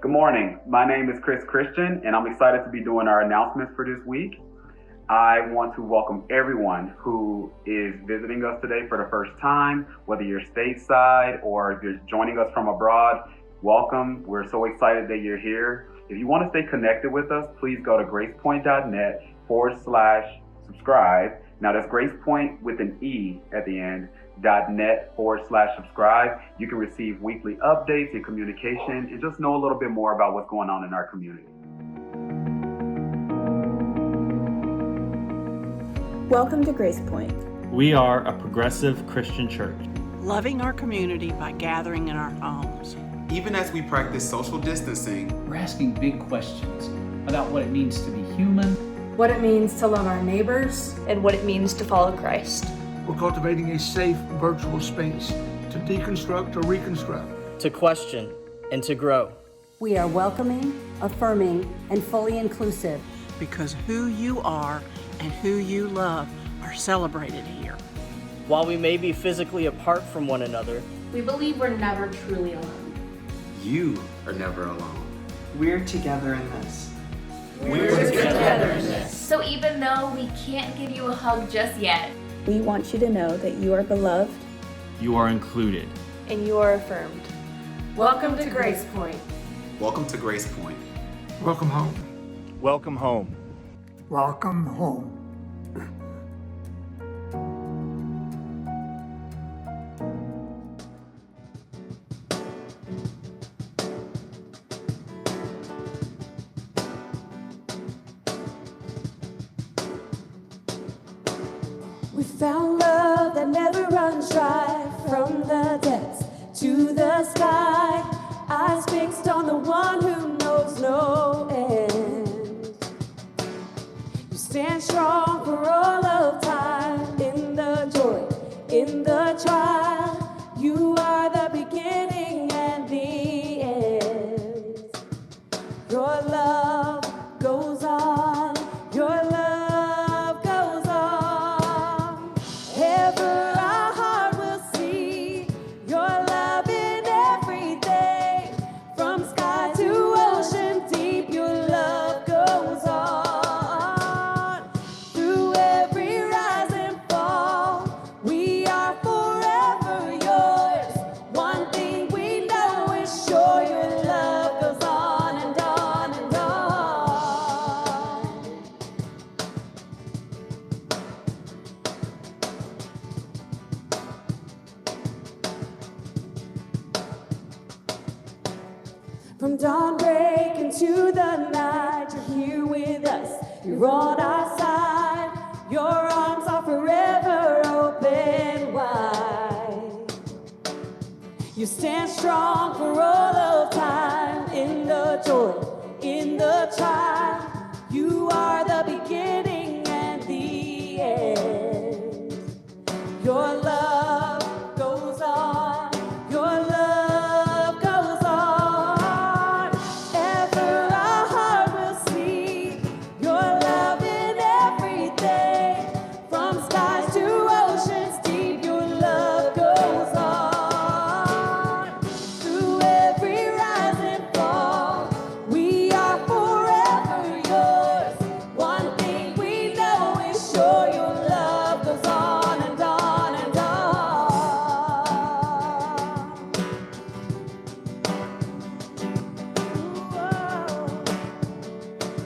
Good morning. My name is Chris Christian, and I'm excited to be doing our announcements for this week. I want to welcome everyone who is visiting us today for the first time, whether you're stateside or if you're joining us from abroad. Welcome. We're so excited that you're here. If you want to stay connected with us, please go to gracepoint.net/subscribe. Now that's GracePoint with an E at the end, .net/subscribe. You can receive weekly updates and communication and just know a little bit more about what's going on in our community. Welcome to Grace Point. We are a progressive Christian church, loving our community by gathering in our homes. Even as we practice social distancing, we're asking big questions about what it means to be human, what it means to love our neighbors, and what it means to follow Christ. We're cultivating a safe virtual space to deconstruct or reconstruct, to question and to grow. We are welcoming, affirming, and fully inclusive. Because who you are and who you love are celebrated here. While we may be physically apart from one another, we believe we're never truly alone. You are never alone. We're together in this. We're together in this. So even though we can't give you a hug just yet, we want you to know that you are beloved, you are included, and you are affirmed. Welcome to Grace Point. Welcome to Grace Point. Welcome home. Welcome home. Welcome home. We found love that never runs dry, from the depths to the sky. Eyes fixed on the one who knows no end. You stand strong for all of time, in the joy, in the trial. You are the beginning and the end. Your love goes on, your love goes on. Ever our heart will see your love in everything. From sky to ocean deep, your love goes on. Through every rise and fall, we are forever yours. One thing we know is sure, your love goes on and on and on. From dawn break into the night, you're here with us, you're on our side. Your arms are forever open wide. You stand strong for all of time, in the joy, in the trial. You are the beginning and the end. Your love goes on, your love goes on. Ever our heart will see your love in everything. From skies to oceans deep, your love goes on. Through every rise and fall, we are forever yours. One thing we know is sure, your love goes on and on and on.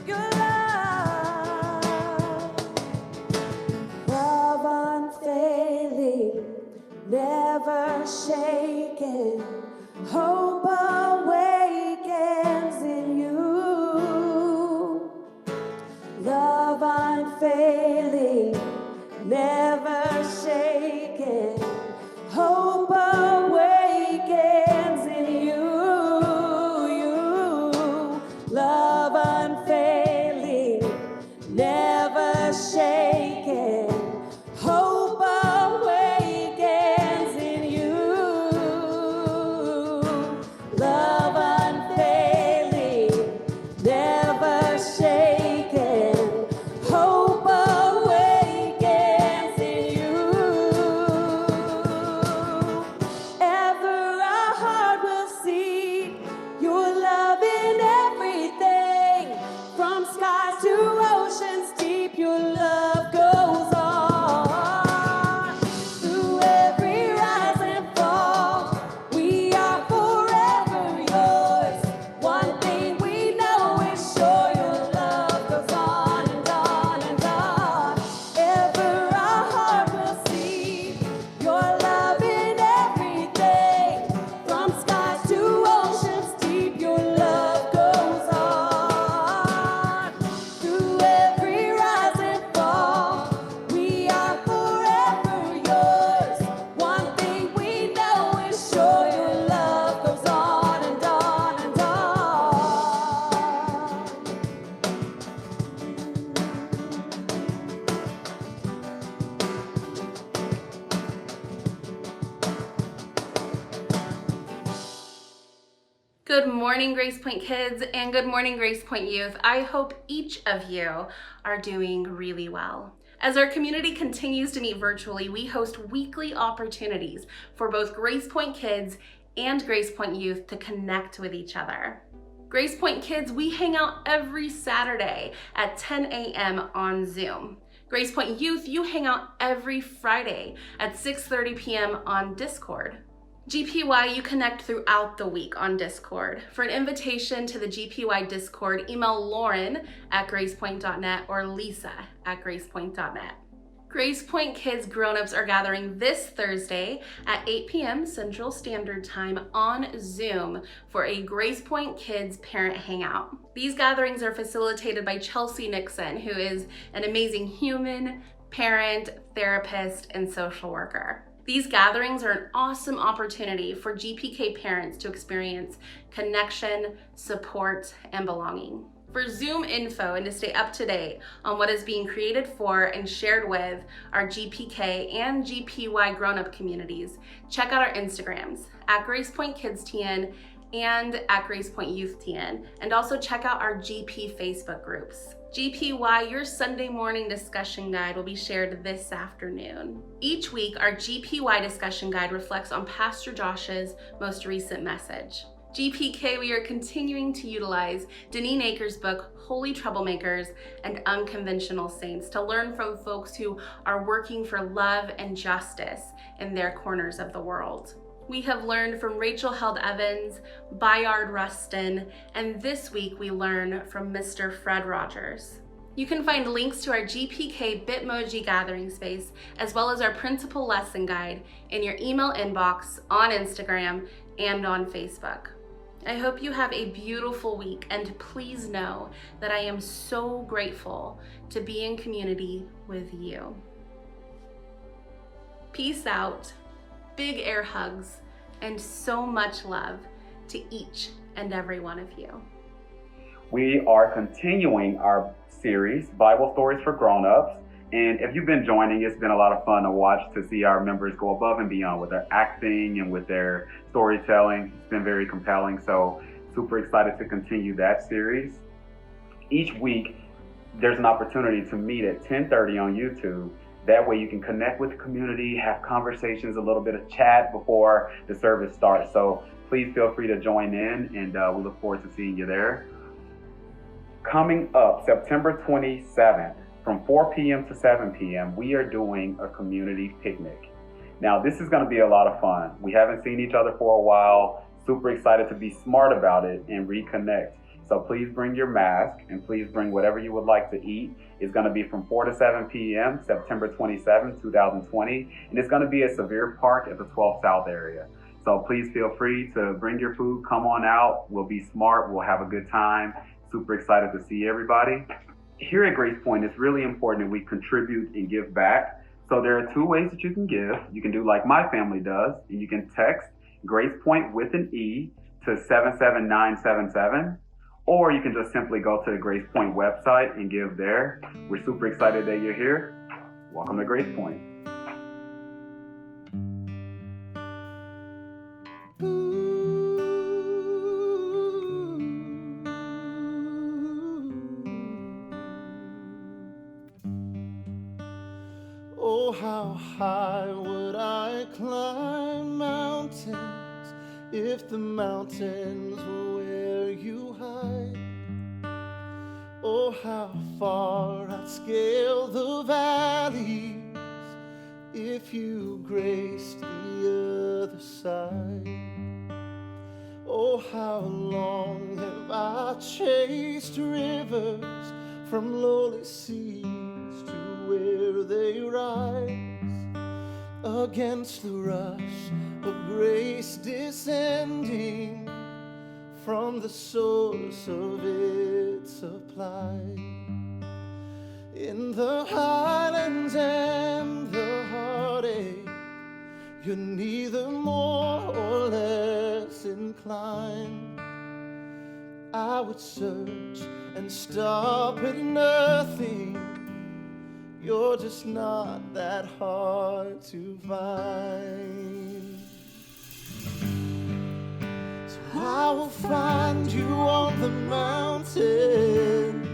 Your love unfailing, never shaken. Hope awakens in you. Love unfailing, never shaken. Hope awakens in you. Love unfailing, never shaken. Hope awakens in you. Love unfailing, never shaken. Hope awakens in you. Ever our heart will see your love in everything. From skies to oceans deep, your love goes on. Through every rise and fall, we are forever yours. One thing we know is sure, your love goes on and on and on. Ever our heart will see your love in everything. From skies to oceans deep, your love goes on. Through every rise and fall, we are forever yours. One thing we know is sure, your love goes on and on and on. Good morning, Grace Point kids, and good morning, Grace Point youth. I hope each of you are doing really well. As our community continues to meet virtually, we host weekly opportunities for both Grace Point kids and Grace Point youth to connect with each other. Grace Point kids, we hang out every Saturday at 10 a.m. on Zoom. Grace Point youth, you hang out every Friday at 6:30 p.m. on Discord. GPY, you connect throughout the week on Discord. For an invitation to the GPY Discord, email Lauren@gracepoint.net or Lisa@gracepoint.net. Grace Point kids grown-ups are gathering this Thursday at 8 p.m. Central Standard Time on Zoom for a Grace Point Kids parent hangout. These gatherings are facilitated by Chelsea Nixon, who is an amazing human, parent, therapist, and social worker. These gatherings are an awesome opportunity for GPK parents to experience connection, support, and belonging. For Zoom info and to stay up to date on what is being created for and shared with our GPK and GPY grown-up communities, check out our Instagrams at Grace Point Kids TN and at Grace Point Youth TN, and also check out our GP Facebook groups. GPY, your Sunday morning discussion guide, will be shared this afternoon. Each week, our GPY discussion guide reflects on Pastor Josh's most recent message. GPK, we are continuing to utilize Deneen Akers' book, Holy Troublemakers and Unconventional Saints, to learn from folks who are working for love and justice in their corners of the world. We have learned from Rachel Held Evans, Bayard Rustin, and this week we learn from Mr. Fred Rogers. You can find links to our GPK Bitmoji gathering space, as well as our principal lesson guide, in your email inbox, on Instagram, and on Facebook. I hope you have a beautiful week, and please know that I am so grateful to be in community with you. Peace out, big air hugs, and so much love to each and every one of you. We are continuing our series, Bible Stories for Grown-Ups. And if you've been joining, it's been a lot of fun to watch, to see our members go above and beyond with their acting and with their storytelling. It's been very compelling. So super excited to continue that series. Each week, there's an opportunity to meet at 10:30 on YouTube. That way you can connect with the community, have conversations, a little bit of chat before the service starts. So please feel free to join in, and we look forward to seeing you there. Coming up September 27th, from 4 p.m. to 7 p.m., we are doing a community picnic. Now, this is going to be a lot of fun. We haven't seen each other for a while. Super excited to be smart about it and reconnect. So please bring your mask, and please bring whatever you would like to eat. It's going to be from 4 to 7 p.m., September 27, 2020, and it's going to be at Sevier Park at the 12th South area. So please feel free to bring your food, come on out. We'll be smart, we'll have a good time. Super excited to see everybody. Here at Grace Point, it's really important that we contribute and give back. So there are two ways that you can give. You can do like my family does, and you can text Grace Point with an E to 77977, or you can just simply go to the Grace Point website and give there. We're super excited that you're here. Welcome to Grace Point. Oh, how high would I climb mountains if the mountains were where you hide? Oh, how far I'd scale the valleys if you graced the other side. Oh, how long have I chased rivers from lowly seas to where they rise, against the rush of grace descending from the source of its supply. In the highlands and the heartache, you're neither more or less inclined. I would search and stop at nothing. You're just not that hard to find. So I will find you on the mountain.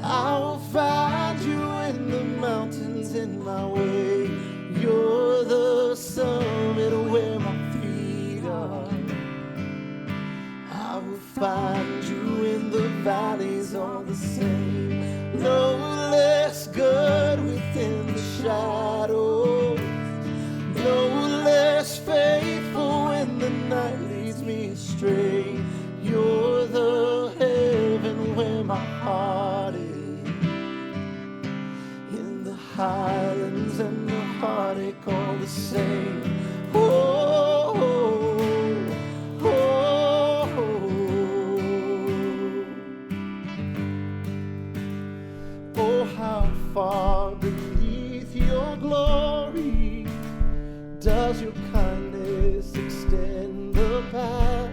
I will find you in the mountains in my way. You're the summit where my feet are. I will find you in the valleys all the same. No less good within the shadows, no less faithful when the night leads me astray. You're the heaven where my heart is, in the highlands and the heartache all the same. Oh, oh, oh, oh. Oh, how far beneath does your kindness extend the path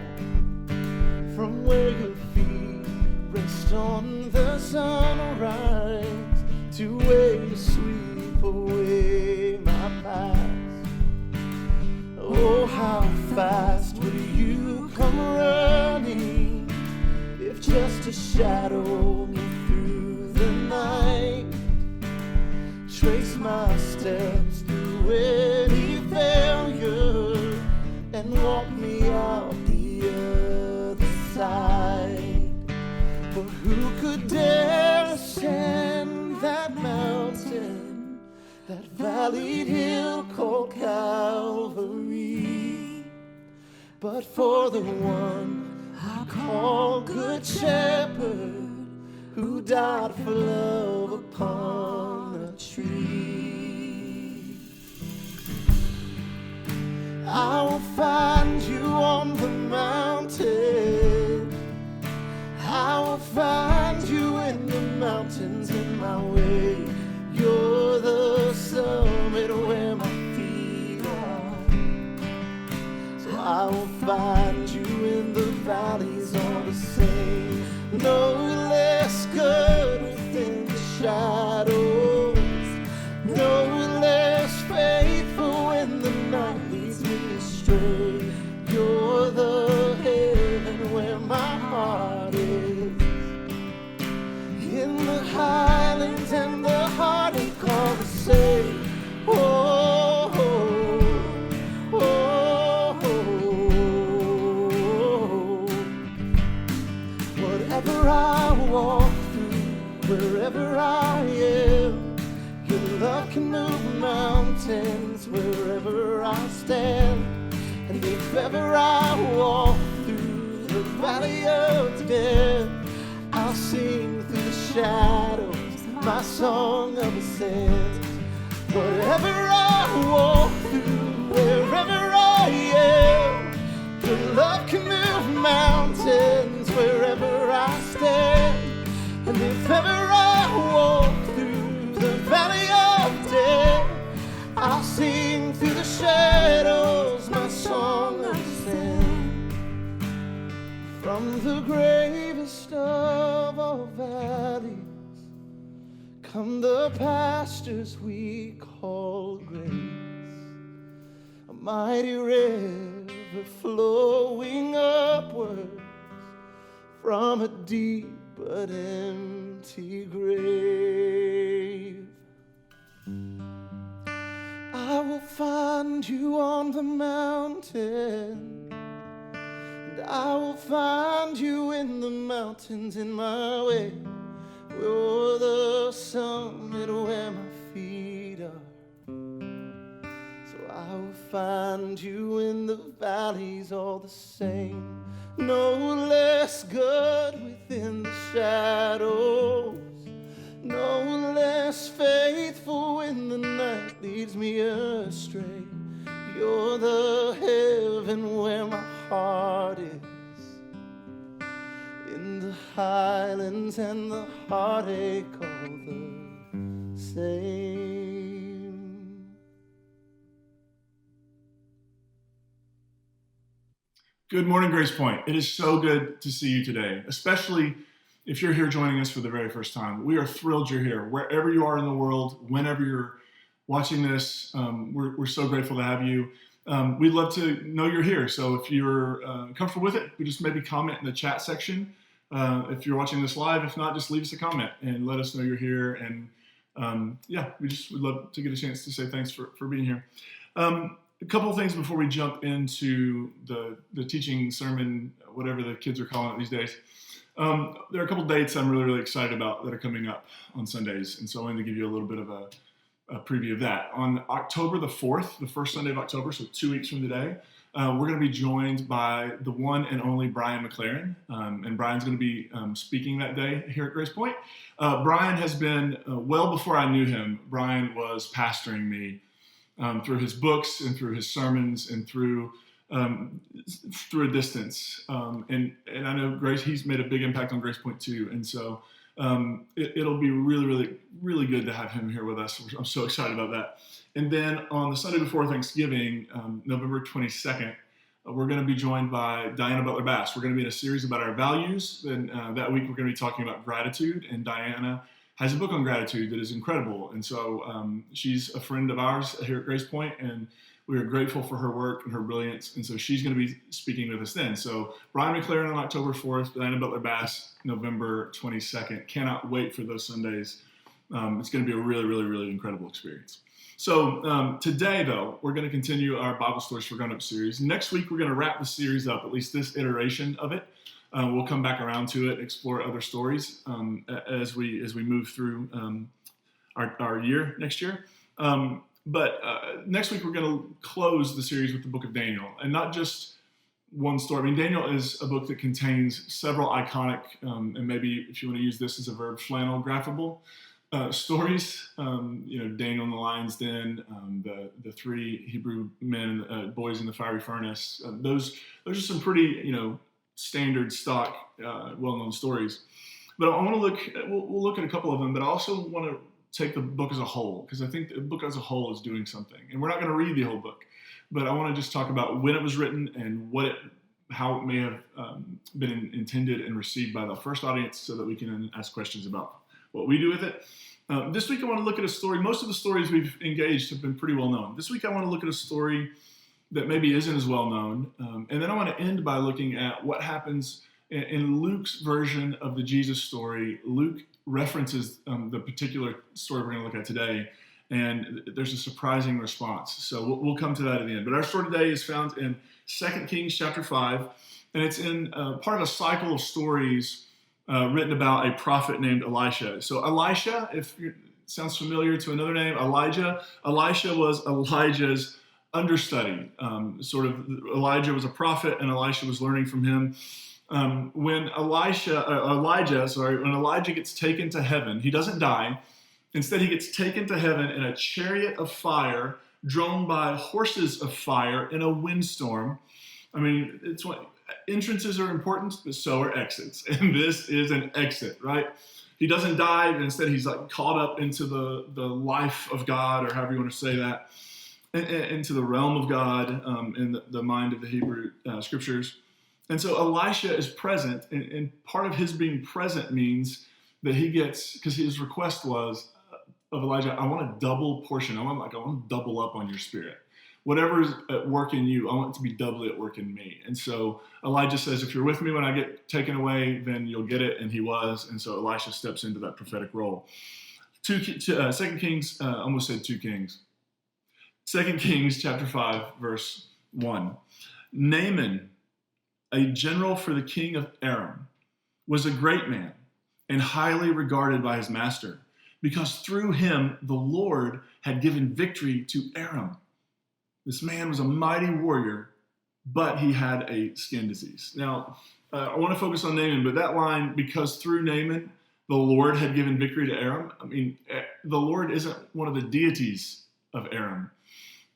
from where your feet rest on the sunrise to where you sweep away my past. Oh, how fast will you come running if just to shadow me through the night? Trace my steps through any failure and walk me out the other side. But who could dare ascend that mountain, that valleyed hill called Calvary, but for the one I call Good Shepherd, who died for love upon a tree. I will find you on the mountain. I will find you in the mountains in my way. You're the summit where my feet are. So I will find you in the valleys all the same. No less good within the shadows. No less faithful when the night leads me astray. You're the heaven where my heart is. In the highlands and the heartache all the same. Oh, oh, oh, oh. Whatever I walk through, wherever I am, your love can move mountains wherever I stand. And if ever I walk through the valley of death, I'll sing through the shadows my song of ascent. Whatever I walk through, wherever I am, your love can move mountains wherever I stand. And if ever I walk through the valley of death, I'll sing through the shadows my song of ascent. From the gravest of all valleys come the pastures we call grace, a mighty river flowing upwards from a deep but empty grave. I will find you on the mountain, and I will find you in the mountains in my way. You're the summit where my feet are. So I will find you in the valleys all the same. No less good within the shadows. No less faithful when the night leads me astray. You're the heaven where my heart is. In the highlands and the heartache all the same. Good morning, Grace Point. It is so good to see you today, especially if you're here joining us for the very first time. We are thrilled you're here. Wherever you are in the world, whenever you're watching this, we're so grateful to have you. We'd love to know you're here. So if you're comfortable with it, we just maybe comment in the chat section. If you're watching this live, if not, just leave us a comment and let us know you're here. And we just would love to get a chance to say thanks for being here. A couple of things before we jump into the teaching sermon, whatever the kids are calling it these days. There are a couple dates I'm really excited about that are coming up on Sundays. And so I wanted to give you a little bit of a preview of that. On October the 4th, the first Sunday of October, so 2 weeks from today, we're going to be joined by the one and only Brian Mclaren. And Brian's going to be speaking that day here at Grace Point. Brian has been, well before I knew him, Brian was pastoring me through his books and through his sermons and through a distance. And I know Grace, he's made a big impact on Grace Point too. And so It'll be really, really, really good to have him here with us. I'm so excited about that. And then on the Sunday before Thanksgiving, November 22nd, we're going to be joined by Diana Butler-Bass. We're going to be in a series about our values. And that week, we're going to be talking about gratitude. And Diana has a book on gratitude that is incredible. And so she's a friend of ours here at Grace Point, and we are grateful for her work and her brilliance. And so she's going to be speaking with us then. So Brian Mclaren on October 4th, Diana Butler-Bass, November 22nd. Cannot wait for those Sundays. It's going to be a really, really, really incredible experience. So today, though, we're going to continue our Bible Stories for Grown-Up series. Next week, we're going to wrap the series up, at least this iteration of it. We'll come back around to it, explore other stories as we move through our year next year. But next week, we're going to close the series with the book of Daniel, and not just one story. I mean, Daniel is a book that contains several iconic, and maybe if you want to use this as a verb, flannel-graphable stories. Daniel in the lion's den, the three Hebrew men, boys in the fiery furnace. Those are some pretty, standard stock, well-known stories. But I want to we'll look at a couple of them, but I also want to take the book as a whole, because I think the book as a whole is doing something. And we're not going to read the whole book, but I want to just talk about when it was written and how it may have been intended and received by the first audience, so that we can ask questions about what we do with it. This week I want to look at a story. Most of the stories we've engaged have been pretty well known. This week I want to look at a story that maybe isn't as well known. And then I want to end by looking at what happens in Luke's version of the Jesus story. Luke references the particular story we're going to look at today, and there's a surprising response. So we'll come to that at the end. But our story today is found in 2 Kings chapter 5, and it's in part of a cycle of stories written about a prophet named Elisha. So Elisha, if it sounds familiar to another name, Elijah was Elijah's understudy. Elijah was a prophet, and Elisha was learning from him. When Elijah gets taken to heaven, he doesn't die. Instead, he gets taken to heaven in a chariot of fire, drawn by horses of fire in a windstorm. I mean, it's what entrances are important, but so are exits. And this is an exit, right? He doesn't die, but instead he's like caught up into the life of God, or however you want to say that, into the realm of God in the mind of the Hebrew scriptures. And so Elisha is present, and part of his being present means that he gets, because his request was of Elijah, I want a double portion. I want to double up on your spirit. Whatever is at work in you, I want it to be doubly at work in me. And so Elijah says, if you're with me when I get taken away, then you'll get it. And he was. And so Elisha steps into that prophetic role. 2 Kings, almost said 2 Kings. 2 Kings chapter 5, verse 1. Naaman, a general for the king of Aram, was a great man and highly regarded by his master, because through him the Lord had given victory to Aram. This man was a mighty warrior, but he had a skin disease. Now, I want to focus on Naaman, but that line, because through Naaman the Lord had given victory to Aram, I mean, the Lord isn't one of the deities of Aram.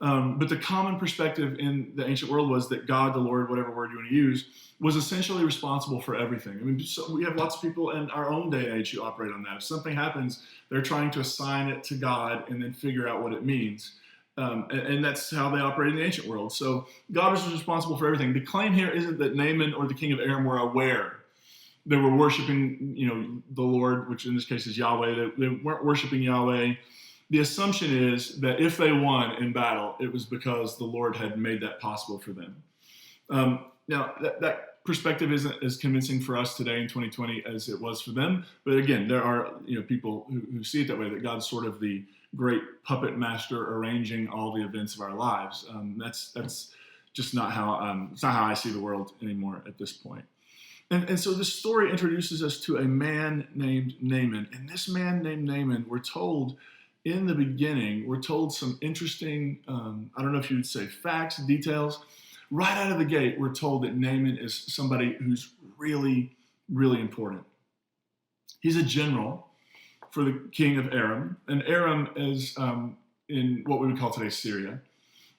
But the common perspective in the ancient world was that God, the Lord, whatever word you want to use, was essentially responsible for everything. I mean, so we have lots of people in our own day and age who operate on that. If something happens, they're trying to assign it to God and then figure out what it means. And that's how they operate in the ancient world. So God was responsible for everything. The claim here isn't that Naaman or the king of Aram were aware. They were worshiping, the Lord, which in this case is Yahweh. They weren't worshiping Yahweh. The assumption is that if they won in battle, it was because the Lord had made that possible for them. Now, that perspective isn't as convincing for us today in 2020 as it was for them. But again, there are people who see it that way, that God's sort of the great puppet master arranging all the events of our lives. That's just not how it's not how I see the world anymore at this point. And so this story introduces us to a man named Naaman. And this man named Naaman, we're told in the beginning, we're told some interesting, I don't know if you would say facts, details. Right out of the gate, we're told that Naaman is somebody who's really, really important. He's a general for the king of Aram. And Aram is in what we would call today Syria.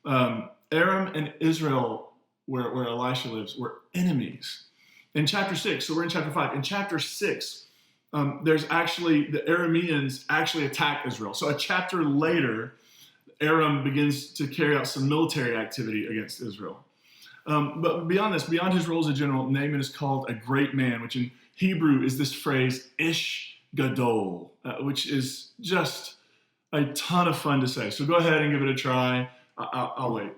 Aram and Israel, where Elisha lives, were enemies. In chapter 6, so we're in chapter 5. In chapter 6, there's actually, the Arameans actually attack Israel. So a chapter later, Aram begins to carry out some military activity against Israel. But beyond this, beyond his role as a general, Naaman is called a great man, which in Hebrew is this phrase, ish gadol, which is just a ton of fun to say. So go ahead and give it a try. I'll wait.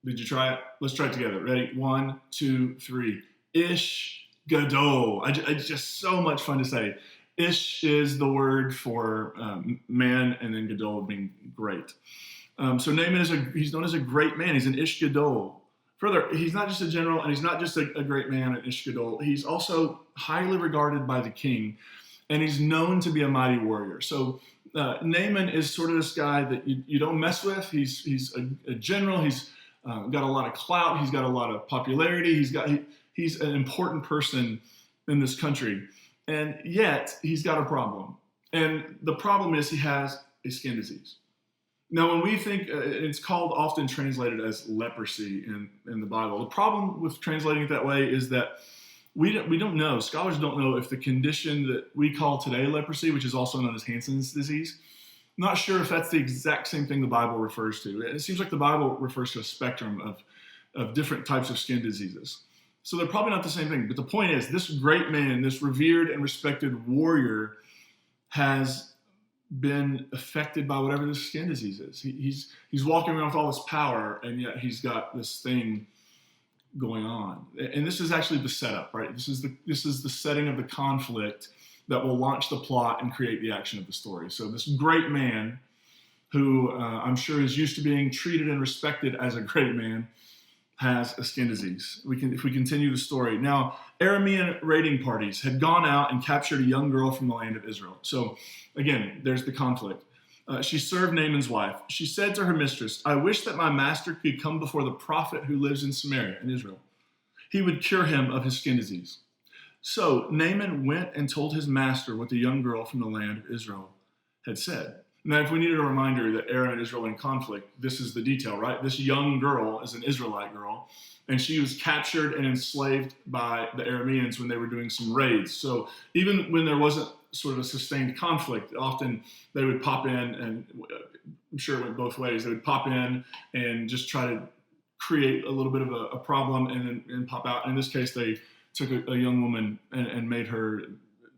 Did you try it? Let's try it together. Ready? 1, 2, 3. Ish gadol. It's just so much fun to say. Ish is the word for man, and then gadol being great. So Naaman he's known as a great man. He's an ish gadol. Further, he's not just a general, and he's not just a great man, an ish gadol. He's also highly regarded by the king, and he's known to be a mighty warrior. So Naaman is sort of this guy that you don't mess with. He's a general. He's got a lot of clout. He's got a lot of popularity. He's an important person in this country, and yet he's got a problem. And the problem is he has a skin disease. Now, when we think, it's called often translated as leprosy in the Bible. The problem with translating it that way is that we don't know. Scholars don't know if the condition that we call today leprosy, which is also known as Hansen's disease, not sure if that's the exact same thing the Bible refers to. It seems like the Bible refers to a spectrum of different types of skin diseases. So they're probably not the same thing. But the point is, this great man, this revered and respected warrior, has been affected by whatever this skin disease is. He's walking around with all this power, and yet he's got this thing going on. And this is actually the setup, right? This is the setting of the conflict that will launch the plot and create the action of the story. So this great man, who I'm sure is used to being treated and respected as a great man, has a skin disease. If we continue the story. Now, Aramean raiding parties had gone out and captured a young girl from the land of Israel. So again, there's the conflict. She served Naaman's wife. She said to her mistress, "I wish that my master could come before the prophet who lives in Samaria in Israel. He would cure him of his skin disease." So Naaman went and told his master what the young girl from the land of Israel had said. Now, if we needed a reminder that Aram and Israel are in conflict, this is the detail, right? This young girl is an Israelite girl, and she was captured and enslaved by the Arameans when they were doing some raids. So even when there wasn't sort of a sustained conflict, often they would pop in, and I'm sure it went both ways. They would pop in and just try to create a little bit of a problem and then pop out. In this case, they took a young woman and made her,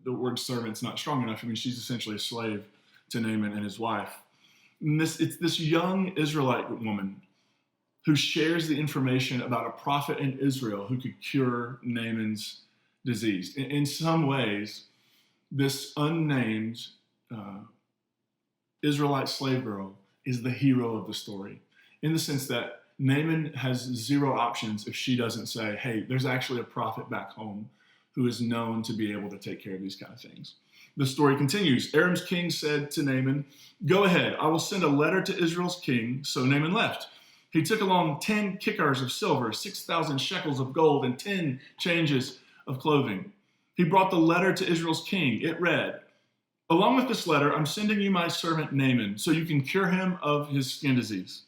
the word servant's not strong enough. I mean, she's essentially a slave to Naaman and his wife. And it's this young Israelite woman who shares the information about a prophet in Israel who could cure Naaman's disease. In some ways, this unnamed Israelite slave girl is the hero of the story, in the sense that Naaman has zero options if she doesn't say, hey, there's actually a prophet back home who is known to be able to take care of these kind of things. The story continues. Aram's king said to Naaman, "Go ahead, I will send a letter to Israel's king." So Naaman left. He took along 10 kikars of silver, 6,000 shekels of gold, and 10 changes of clothing. He brought the letter to Israel's king. It read, "Along with this letter, I'm sending you my servant Naaman, so you can cure him of his skin disease."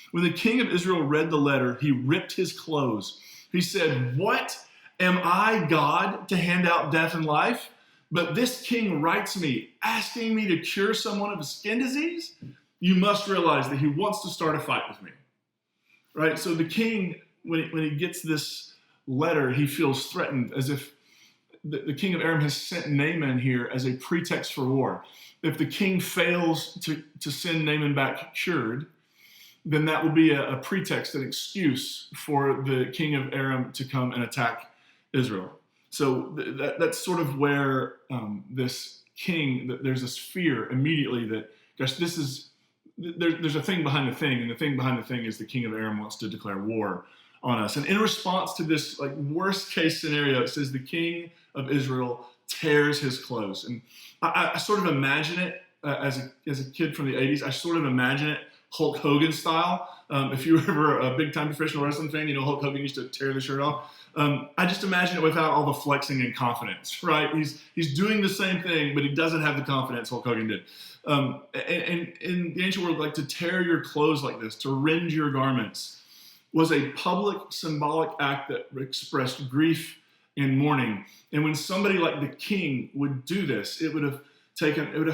When the king of Israel read the letter, he ripped his clothes. He said, "What? Am I God to hand out death and life? But this king writes me, asking me to cure someone of a skin disease? You must realize that he wants to start a fight with me." Right? So the king, when he gets this letter, he feels threatened, as if the king of Aram has sent Naaman here as a pretext for war. If the king fails to send Naaman back cured, then that will be a pretext, an excuse for the king of Aram to come and attack Israel. So that's sort of where this king, there's this fear immediately that, gosh, there's a thing behind the thing, and the thing behind the thing is the king of Aram wants to declare war on us. And in response to this worst case scenario, it says the king of Israel tears his clothes. And I sort of imagine it as a kid from the 80s. I sort of imagine it Hulk Hogan style. If you were ever a big time professional wrestling fan, Hulk Hogan used to tear the shirt off. I just imagine it without all the flexing and confidence, right? He's doing the same thing, but he doesn't have the confidence Hulk Hogan did. And in the ancient world, to tear your clothes like this, to rend your garments, was a public symbolic act that expressed grief and mourning. And when somebody like the king would do this, it would have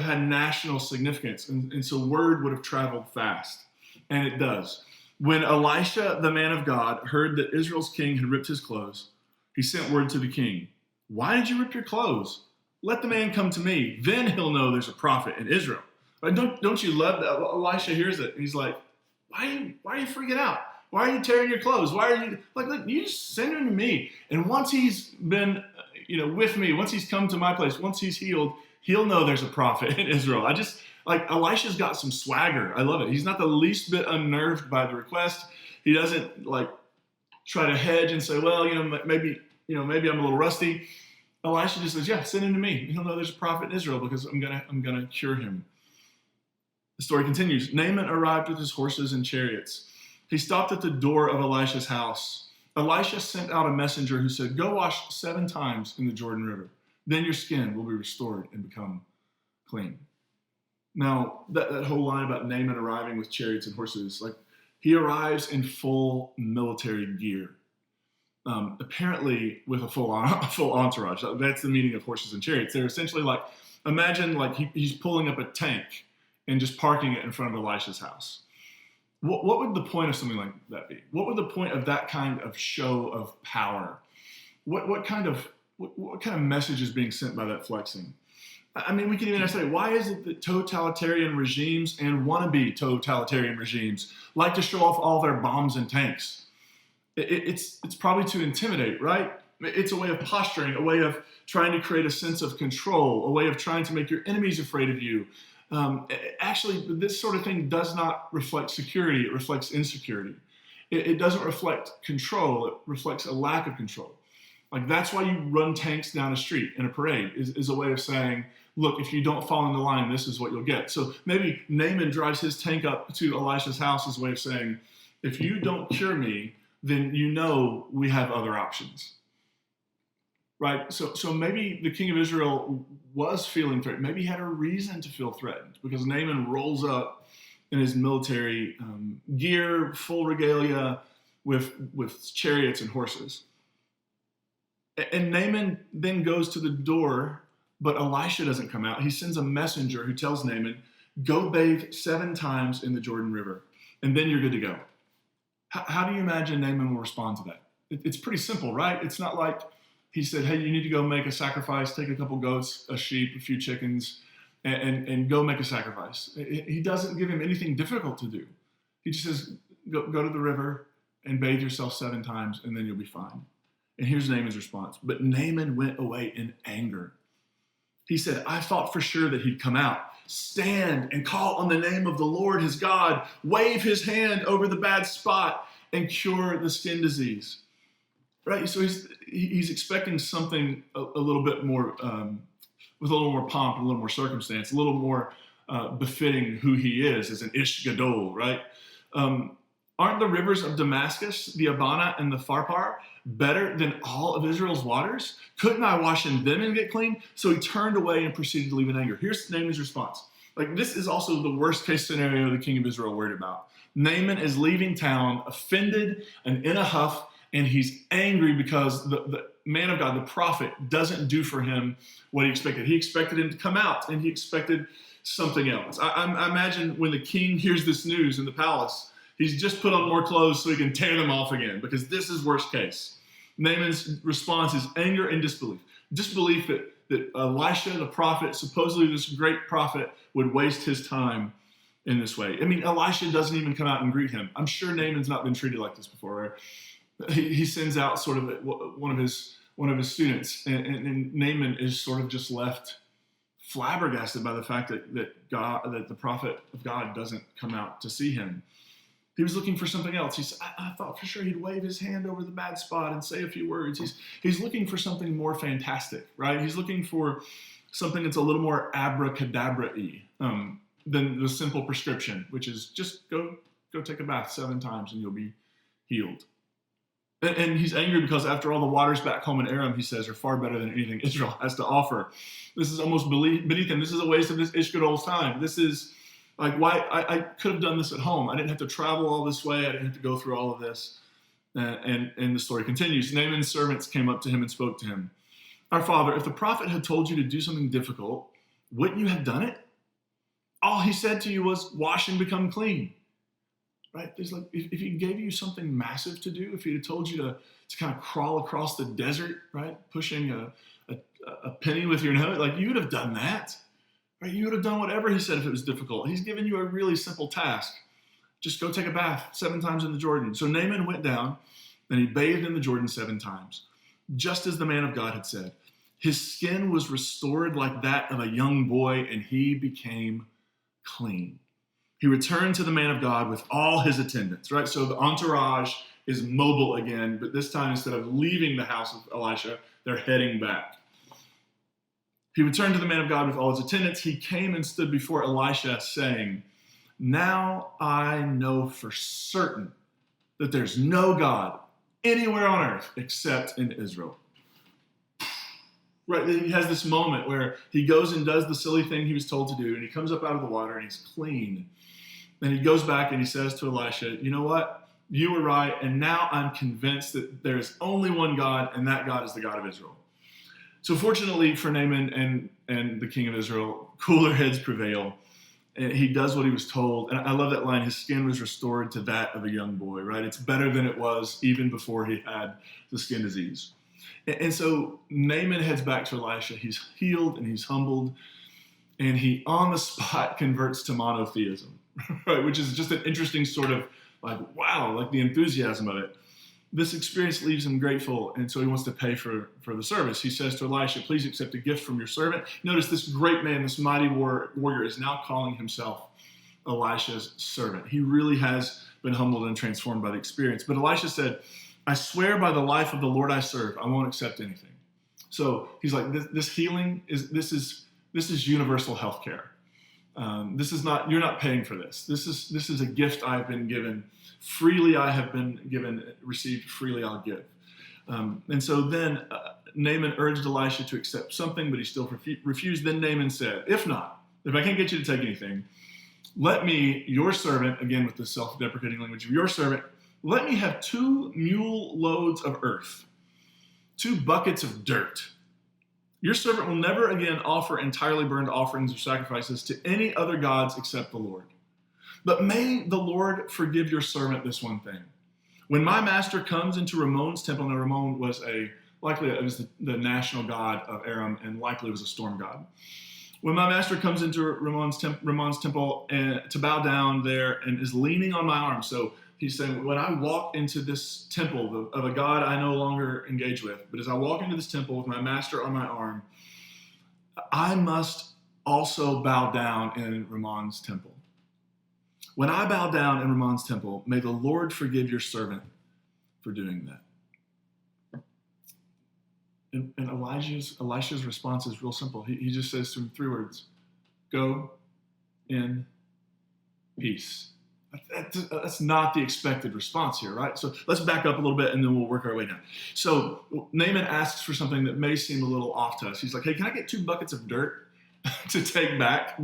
had national significance. And so word would have traveled fast. And it does. When Elisha, the man of God, heard that Israel's king had ripped his clothes, he sent word to the king, "Why did you rip your clothes? Let the man come to me. Then he'll know there's a prophet in Israel." Right? Don't you love that? Elisha hears it. And he's like, why are you freaking out? Why are you tearing your clothes? Why are you like, look, you just send him to me. And once he's been, with me, once he's come to my place, once he's healed, he'll know there's a prophet in Israel. Elisha's got some swagger. I love it. He's not the least bit unnerved by the request. He doesn't try to hedge and say, well, maybe I'm a little rusty. Elisha just says, yeah, send him to me. He'll know there's a prophet in Israel because I'm gonna cure him. The story continues. Naaman arrived with his horses and chariots. He stopped at the door of Elisha's house. Elisha sent out a messenger who said, "Go wash 7 times in the Jordan River. Then your skin will be restored and become clean." Now, that whole line about Naaman arriving with chariots and horses, he arrives in full military gear. Apparently with a full entourage. That's the meaning of horses and chariots. They're essentially imagine he's pulling up a tank and just parking it in front of Elisha's house. What would the point of something like that be? What would the point of that kind of show of power? What kind of message is being sent by that flexing? I mean, we can even say, why is it that totalitarian regimes and wannabe totalitarian regimes like to show off all their bombs and tanks? It's probably to intimidate, right? It's a way of posturing, a way of trying to create a sense of control, a way of trying to make your enemies afraid of you. Actually, this sort of thing does not reflect security. It reflects insecurity. It doesn't reflect control. It reflects a lack of control. That's why you run tanks down a street in a parade is a way of saying, look, if you don't fall in the line, this is what you'll get. So maybe Naaman drives his tank up to Elisha's house as a way of saying, if you don't cure me, then we have other options. Right? So maybe the king of Israel was feeling threatened. Maybe he had a reason to feel threatened because Naaman rolls up in his military gear, full regalia, with chariots and horses. And Naaman then goes to the door, but Elisha doesn't come out. He sends a messenger who tells Naaman, "Go bathe 7 times in the Jordan River, and then you're good to go." How do you imagine Naaman will respond to that? It's pretty simple, right? It's not like he said, hey, you need to go make a sacrifice, take a couple goats, a sheep, a few chickens, and go make a sacrifice. He doesn't give him anything difficult to do. He just says, go to the river and bathe yourself 7 times, and then you'll be fine. And here's Naaman's response. But Naaman went away in anger. He said, I thought for sure that he'd come out, stand and call on the name of the Lord his God, wave his hand over the bad spot, and cure the skin disease. Right? So he's expecting something a little bit more, with a little more pomp, a little more circumstance, a little more befitting who he is as an Ish Gadol, right? Aren't the rivers of Damascus, the Abana and the Pharpar, better than all of Israel's waters? Couldn't I wash in them and get clean? So he turned away and proceeded to leave in anger. Here's Naaman's response. This is also the worst case scenario the king of Israel worried about. Naaman is leaving town, offended and in a huff, and he's angry because the man of God, the prophet, doesn't do for him what he expected. He expected him to come out, and he expected something else. I imagine when the king hears this news in the palace, he's just put on more clothes so he can tear them off again, because this is worst case. Naaman's response is anger and disbelief. Disbelief that Elisha, the prophet, supposedly this great prophet, would waste his time in this way. I mean, Elisha doesn't even come out and greet him. I'm sure Naaman's not been treated like this before, right? He sends out sort of one of his students, and Naaman is sort of just left flabbergasted by the fact that the prophet of God doesn't come out to see him. He was looking for something else. He said, I thought for sure he'd wave his hand over the bad spot and say a few words. He's looking for something more fantastic, right? He's looking for something that's a little more abracadabra-y than the simple prescription, which is just go take a bath 7 times and you'll be healed. And he's angry because after all, the waters back home in Aram, he says, are far better than anything Israel has to offer. This is almost beneath him. This is a waste of this Ish Gadol's time. This is like, why I could have done this at home. I didn't have to travel all this way. I didn't have to go through all of this. And the story continues. Naaman's servants came up to him and spoke to him. Our father, if the prophet had told you to do something difficult, wouldn't you have done it? All he said to you was, wash and become clean. Right? There's like, if he gave you something massive to do, if he had told you to kind of crawl across the desert, right, pushing a penny with your nose, like you would have done that. Right? You would have done whatever he said if it was difficult. He's given you a really simple task. Just go take a bath 7 times in the Jordan. So Naaman went down and he bathed in the Jordan 7 times, just as the man of God had said. His skin was restored like that of a young boy, and he became clean. He returned to the man of God with all his attendants, right? So the entourage is mobile again, but this time instead of leaving the house of Elisha, they're heading back. He returned to the man of God with all his attendants. He came and stood before Elisha saying, now I know for certain that there's no God anywhere on earth except in Israel. Right, he has this moment where he goes and does the silly thing he was told to do, and he comes up out of the water and he's clean. Then he goes back and he says to Elisha, you know what? You were right, and now I'm convinced that there is only one God, and that God is the God of Israel. So fortunately for Naaman and the king of Israel, cooler heads prevail. And he does what he was told. And I love that line, his skin was restored to that of a young boy, right? It's better than it was even before he had the skin disease. And so Naaman heads back to Elisha. He's healed and he's humbled. And he, on the spot, converts to monotheism, right? Which is just an interesting sort of like, wow, like the enthusiasm of it. This experience leaves him grateful, and so he wants to pay for the service. He says to Elisha, please accept a gift from your servant. Notice this great man, this mighty warrior is now calling himself Elisha's servant. He really has been humbled and transformed by the experience. But Elisha said, I swear by the life of the Lord I serve, I won't accept anything. So he's like, this healing this is universal health care. This is not, you're not paying for this. This is a gift I've been given. Freely I have been given, received, freely I'll give. And so then Naaman urged Elisha to accept something, but he still refused. Then Naaman said, if I can't get you to take anything, let me, your servant, again with the self-deprecating language of your servant, let me have 2 mule loads of earth, 2 buckets of dirt. Your servant will never again offer entirely burned offerings or sacrifices to any other gods except the Lord. But may the Lord forgive your servant this one thing. When my master comes into Ramon's temple, now Ramon was likely it was the national god of Aram, and likely was a storm god. When my master comes into Ramon's temple and to bow down there and is leaning on my arm, so he's saying, when I walk into this temple of a God I no longer engage with, but as I walk into this temple with my master on my arm, I must also bow down in Ramon's temple. When I bow down in Ramon's temple, may the Lord forgive your servant for doing that. And Elisha's response is real simple. He just says to him 3 words, go in peace. That's not the expected response here, right? So let's back up a little bit and then we'll work our way down. So Naaman asks for something that may seem a little off to us. He's like, hey, can I get 2 buckets of dirt to take back?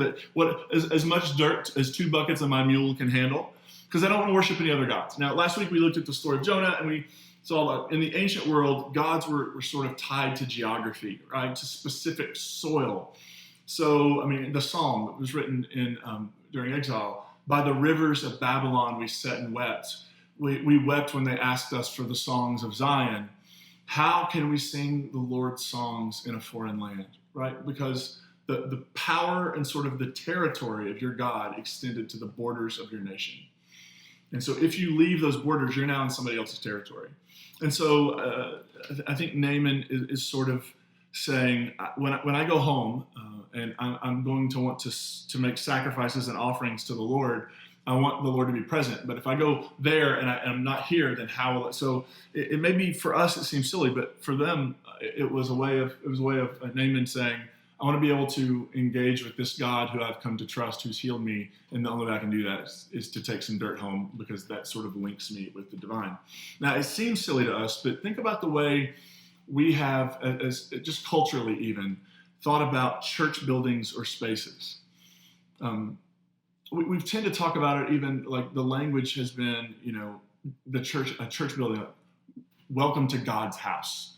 As much dirt as 2 buckets of my mule can handle? Because I don't want to worship any other gods. Now, last week we looked at the story of Jonah, and we saw that in the ancient world, gods were sort of tied to geography, right? To specific soil. So, I mean, the psalm that was written during exile, by the rivers of Babylon we sat and wept. We wept when they asked us for the songs of Zion. How can we sing the Lord's songs in a foreign land, right? Because the power and sort of the territory of your God extended to the borders of your nation. And so if you leave those borders, you're now in somebody else's territory. And so I think Naaman is sort of saying, when I go home and I'm going to want to make sacrifices and offerings to the Lord, I want the Lord to be present. But if I go there and I'm not here, then how will it? So it may be, for us it seems silly, but for them it was a way of Naaman saying, I want to be able to engage with this God who I've come to trust, who's healed me, and the only way I can do that is to take some dirt home, because that sort of links me with the divine. Now, it seems silly to us, but think about the way we have, as just culturally even, thought about church buildings or spaces. We tend to talk about it, even like the language has been, a church building. welcome to God's house,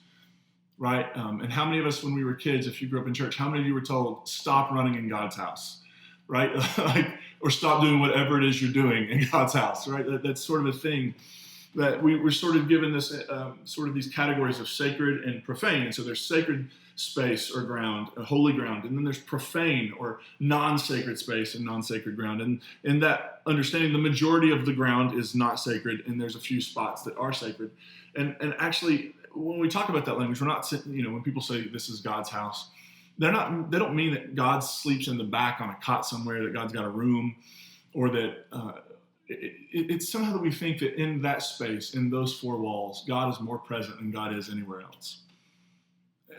right? And how many of us, when we were kids, if you grew up in church, how many of you were told, stop running in God's house, right? Or stop doing whatever it is you're doing in God's house, right? That's sort of a thing that we're sort of given this, sort of these categories of sacred and profane. And so there's sacred space or ground, holy ground, and then there's profane or non-sacred space and non-sacred ground. And in that understanding, the majority of the ground is not sacred, and there's a few spots that are sacred. And actually, when we talk about that language, we're not, when people say this is God's house, they don't mean that God sleeps in the back on a cot somewhere, that God's got a room, or that it's somehow that we think that in that space, in those four walls, God is more present than God is anywhere else.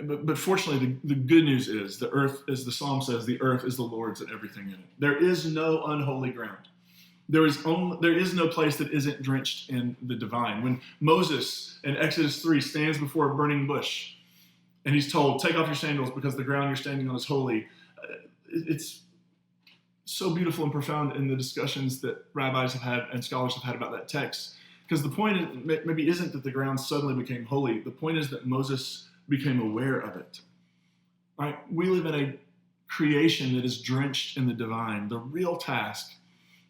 But fortunately, the good news is the earth, as the psalm says, the earth is the Lord's and everything in it. There is no unholy ground. There is no place that isn't drenched in the divine. When Moses in Exodus 3 stands before a burning bush and he's told, take off your sandals because the ground you're standing on is holy, it's so beautiful and profound in the discussions that rabbis have had and scholars have had about that text. Because the point maybe isn't that the ground suddenly became holy. The point is that Moses became aware of it. Right? We live in a creation that is drenched in the divine. The real task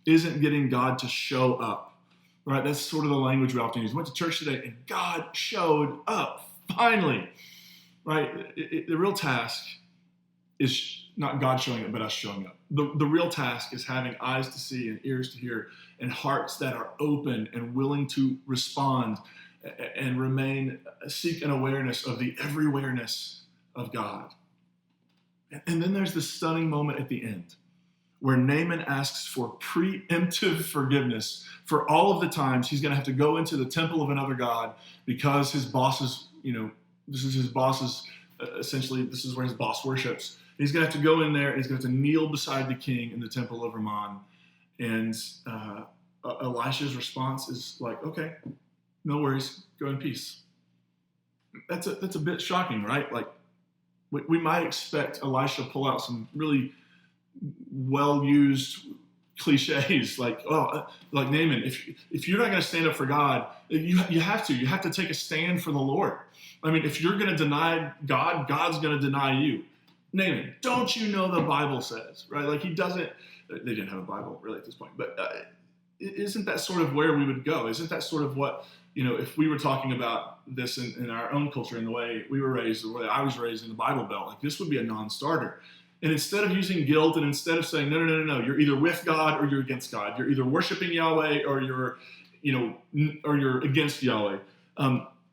isn't getting God to show up. Right? That's sort of the language we often use. We went to church today and God showed up, finally. Right? The real task is not God showing up, but us showing up. The real task is having eyes to see and ears to hear and hearts that are open and willing to respond and seek an awareness of the everywhereness of God. And then there's this stunning moment at the end where Naaman asks for preemptive forgiveness for all of the times he's going to have to go into the temple of another god because his boss's, this is his boss's, essentially, this is where his boss worships. He's going to have to go in there and he's going to have to kneel beside the king in the temple of Rimmon. And Elisha's response is like, okay, no worries, go in peace. That's a bit shocking, right? Like, we might expect Elisha to pull out some really well-used cliches, like Naaman, if you're not going to stand up for God, you have to take a stand for the Lord. I mean, if you're going to deny God, God's going to deny you. Naaman, don't you know the Bible says, right? Like they didn't have a Bible really at this point, but isn't that sort of where we would go? Isn't that sort of what, if we were talking about this in our own culture, in the way we were raised, the way I was raised in the Bible Belt, like this would be a non-starter. And instead of using guilt and instead of saying, no, you're either with God or you're against God. You're either worshiping Yahweh or you're against Yahweh.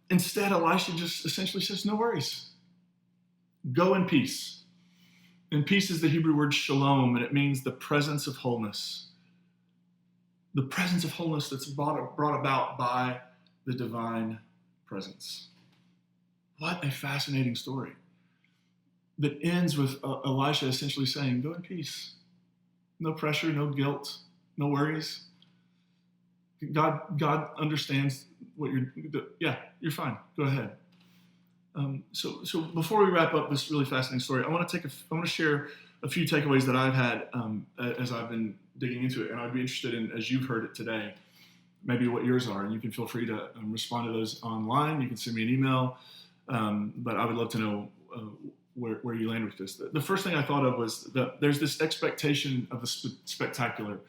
Instead, Elisha just essentially says, no worries. Go in peace. And peace is the Hebrew word shalom, and it means the presence of wholeness. The presence of wholeness that's brought about by the divine presence. What a fascinating story that ends with Elisha essentially saying, go in peace. No pressure, no guilt, no worries. God understands what you're fine. Go ahead. So before we wrap up this really fascinating story, I want to share a few takeaways that I've had as I've been digging into it, and I'd be interested in, as you've heard it today, maybe what yours are, and you can feel free to respond to those online. You can send me an email, but I would love to know where you land with this. The first thing I thought of was that there's this expectation of the spectacular.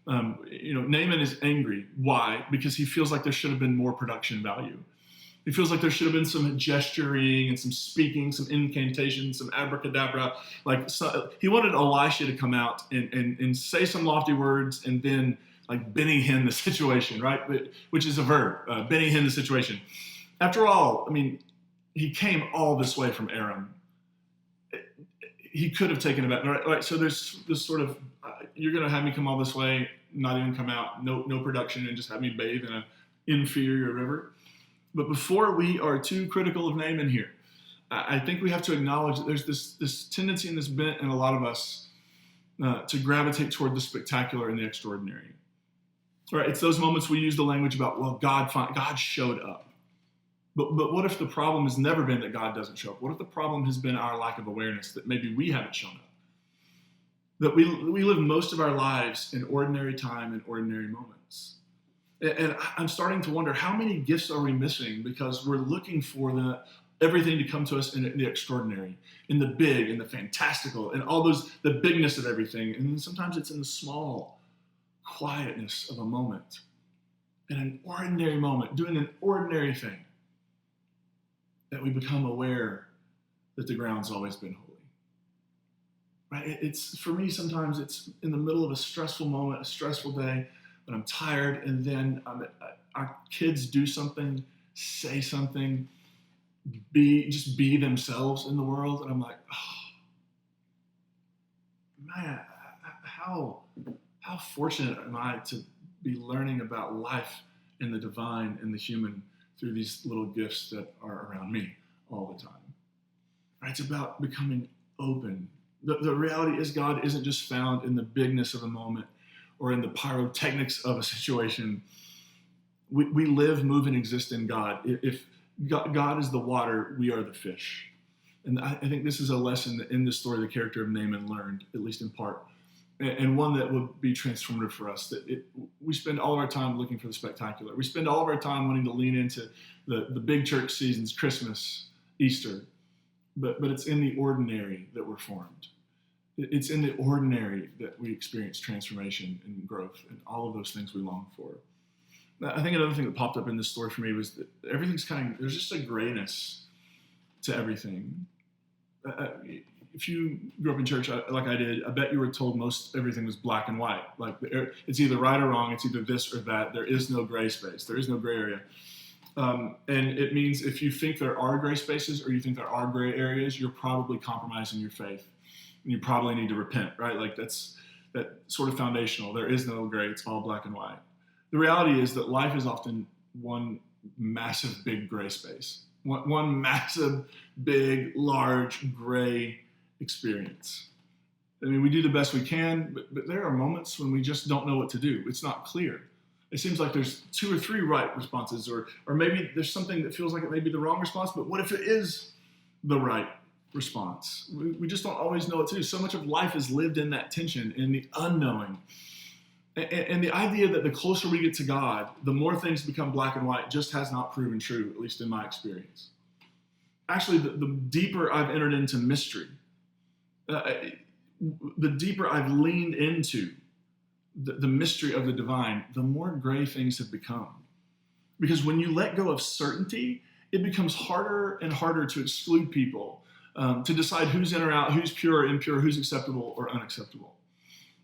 Naaman is angry. Why? Because he feels like there should have been more production value. He feels like there should have been some gesturing and some speaking, some incantation, some abracadabra. He wanted Elisha to come out and say some lofty words and then Benny Hinn the situation, right? Which is a verb, Benny Hinn the situation. After all, I mean, he came all this way from Aram. He could have taken it back, right? So there's this sort of, you're going to have me come all this way, not even come out, no production, and just have me bathe in an inferior river. But before we are too critical of Naaman here, I think we have to acknowledge that there's this tendency and this bent in a lot of us to gravitate toward the spectacular and the extraordinary. Right? It's those moments we use the language about, well, God showed up. But what if the problem has never been that God doesn't show up? What if the problem has been our lack of awareness, that maybe we haven't shown up? That we live most of our lives in ordinary time and ordinary moments. And I'm starting to wonder, how many gifts are we missing because we're looking for everything to come to us in the extraordinary, in the big, in the fantastical, and all the bigness of everything. And then sometimes it's in the small quietness of a moment, in an ordinary moment, doing an ordinary thing, that we become aware that the ground's always been holy. Right? It's, for me, sometimes it's in the middle of a stressful moment, a stressful day, when I'm tired, and then our kids do something, say something, just be themselves in the world, and I'm like, oh, man, how fortunate am I to be learning about life and the divine and the human through these little gifts that are around me all the time. Right? It's about becoming open. The reality is, God isn't just found in the bigness of a moment or in the pyrotechnics of a situation. We live, move, and exist in God. If God is the water, we are the fish. And I think this is a lesson that in this story the character of Naaman learned, at least in part, and one that would be transformative for us. We spend all of our time looking for the spectacular. We spend all of our time wanting to lean into the big church seasons, Christmas, Easter, but it's in the ordinary that we're formed. It's in the ordinary that we experience transformation and growth and all of those things we long for. I think another thing that popped up in this story for me was that everything's there's just a grayness to everything. If you grew up in church like I did, I bet you were told most everything was black and white. Like it's either right or wrong, it's either this or that. There is no gray space, there is no gray area. And it means if you think there are gray spaces or you think there are gray areas, you're probably compromising your faith. And you probably need to repent, right? Like that's sort of foundational. There is no gray, it's all black and white. The reality is that life is often one massive, big gray space. One massive, big, large, gray experience. I mean, we do the best we can, but there are moments when we just don't know what to do. It's not clear. It seems like there's 2 or 3 right responses, or maybe there's something that feels like it may be the wrong response, but what if it is the right response? We just don't always know what to do. So much of life is lived in that tension, in the unknowing. And the idea that the closer we get to God, the more things become black and white just has not proven true, at least in my experience. Actually, the deeper I've entered into mystery, the deeper I've leaned into the mystery of the divine, the more gray things have become. Because when you let go of certainty, it becomes harder and harder to exclude people, to decide who's in or out, who's pure or impure, who's acceptable or unacceptable.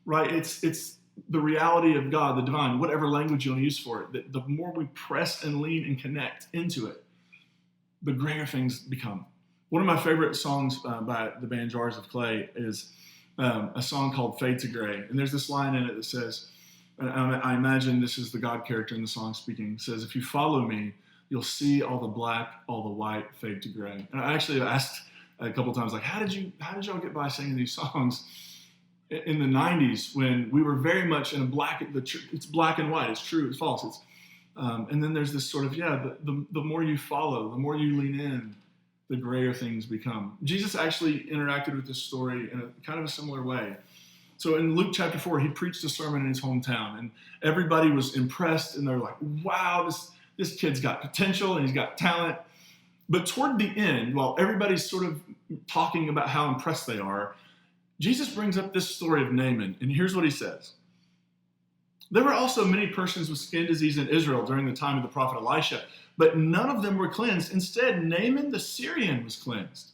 Right? It's the reality of God, the divine, whatever language you want to use for it, that the more we press and lean and connect into it, the grayer things become. One of my favorite songs by the band Jars of Clay is a song called Fade to Gray. And there's this line in it that says, I imagine this is the God character in the song speaking, says, if you follow me, you'll see all the black, all the white fade to gray. And I actually asked a couple times, like, how did y'all get by singing these songs? In the 90s, when we were very much in it's black and white, it's true, it's false. And then there's this sort of, the more you follow, the more you lean in, the grayer things become. Jesus actually interacted with this story in a kind of a similar way. So in Luke chapter 4, he preached a sermon in his hometown, and everybody was impressed, and they're like, wow, this kid's got potential, and he's got talent. But toward the end, while everybody's sort of talking about how impressed they are, Jesus brings up this story of Naaman, and here's what he says. There were also many persons with skin disease in Israel during the time of the prophet Elisha, but none of them were cleansed. Instead, Naaman the Syrian was cleansed.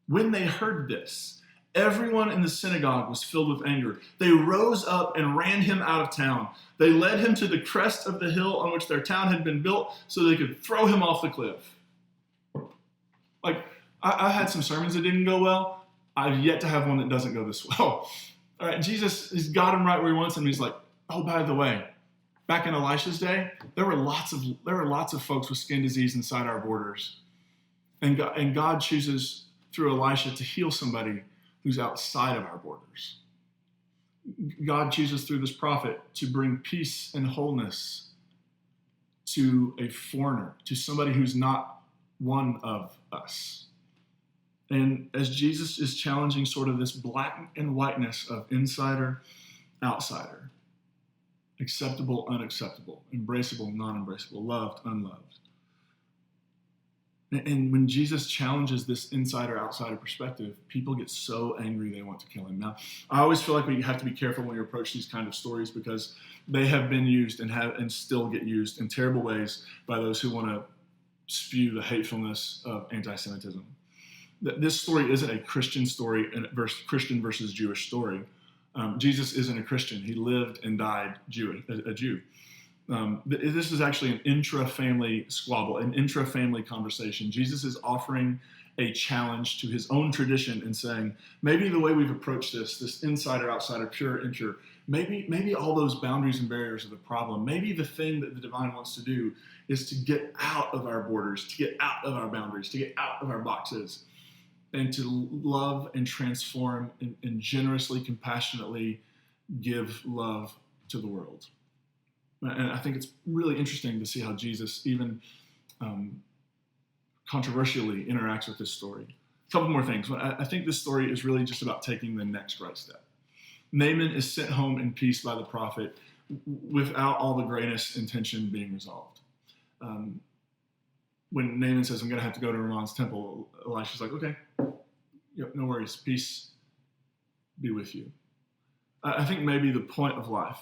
When they heard this, everyone in the synagogue was filled with anger. They rose up and ran him out of town. They led him to the crest of the hill on which their town had been built so they could throw him off the cliff. Like, I had some sermons that didn't go well. I've yet to have one that doesn't go this well. All right, Jesus has got him right where he wants him. He's like, oh, by the way, back in Elisha's day, there were lots of folks with skin disease inside our borders. And God chooses through Elisha to heal somebody who's outside of our borders. God chooses through this prophet to bring peace and wholeness to a foreigner, to somebody who's not one of us. And as Jesus is challenging sort of this black and whiteness of insider, outsider, acceptable, unacceptable, embraceable, non-embraceable, loved, unloved. And when Jesus challenges this insider-outsider perspective, people get so angry they want to kill him. Now, I always feel like we have to be careful when we approach these kind of stories because they have been used and still get used in terrible ways by those who want to spew the hatefulness of anti-Semitism. This story isn't a Christian story, Christian versus Jewish story. Jesus isn't a Christian. He lived and died a Jew. This is actually an intra-family squabble, an intra-family conversation. Jesus is offering a challenge to his own tradition and saying, maybe the way we've approached this insider, outsider, pure, impure, maybe all those boundaries and barriers are the problem. Maybe the thing that the divine wants to do is to get out of our borders, to get out of our boundaries, to get out of our boxes, and to love and transform and generously, compassionately give love to the world. And I think it's really interesting to see how Jesus even controversially interacts with this story. A couple more things. I think this story is really just about taking the next right step. Naaman is sent home in peace by the prophet without all the greatest intention being resolved. When Naaman says, I'm going to have to go to Naaman's temple, Elisha's like, okay, no worries, peace be with you. I think maybe the point of life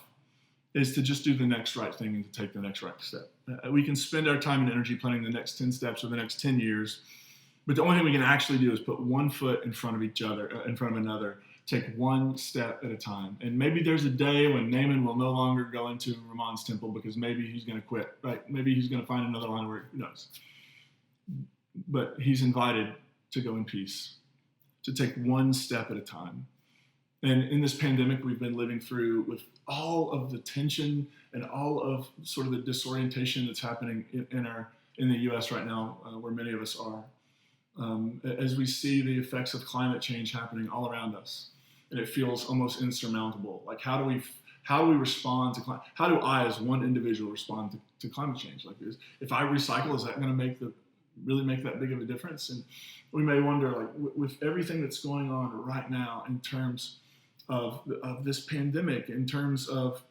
is to just do the next right thing and to take the next right step. We can spend our time and energy planning the next 10 steps or the next 10 years, but the only thing we can actually do is put one foot in front of each other, in front of another, take one step at a time. And maybe there's a day when Naaman will no longer go into Naaman's temple because maybe he's going to quit, right? Maybe he's going to find another line where, who knows? But he's invited to go in peace, to take one step at a time. And in this pandemic we've been living through, with all of the tension and all of sort of the disorientation that's happening in the U.S. right now, where many of us are, as we see the effects of climate change happening all around us, and it feels almost insurmountable. Like, how do we respond to climate? How do I, as one individual, respond to climate change like this? If I recycle, is that going to really make that big of a difference? And we may wonder, like, with everything that's going on right now in terms of this pandemic, in terms of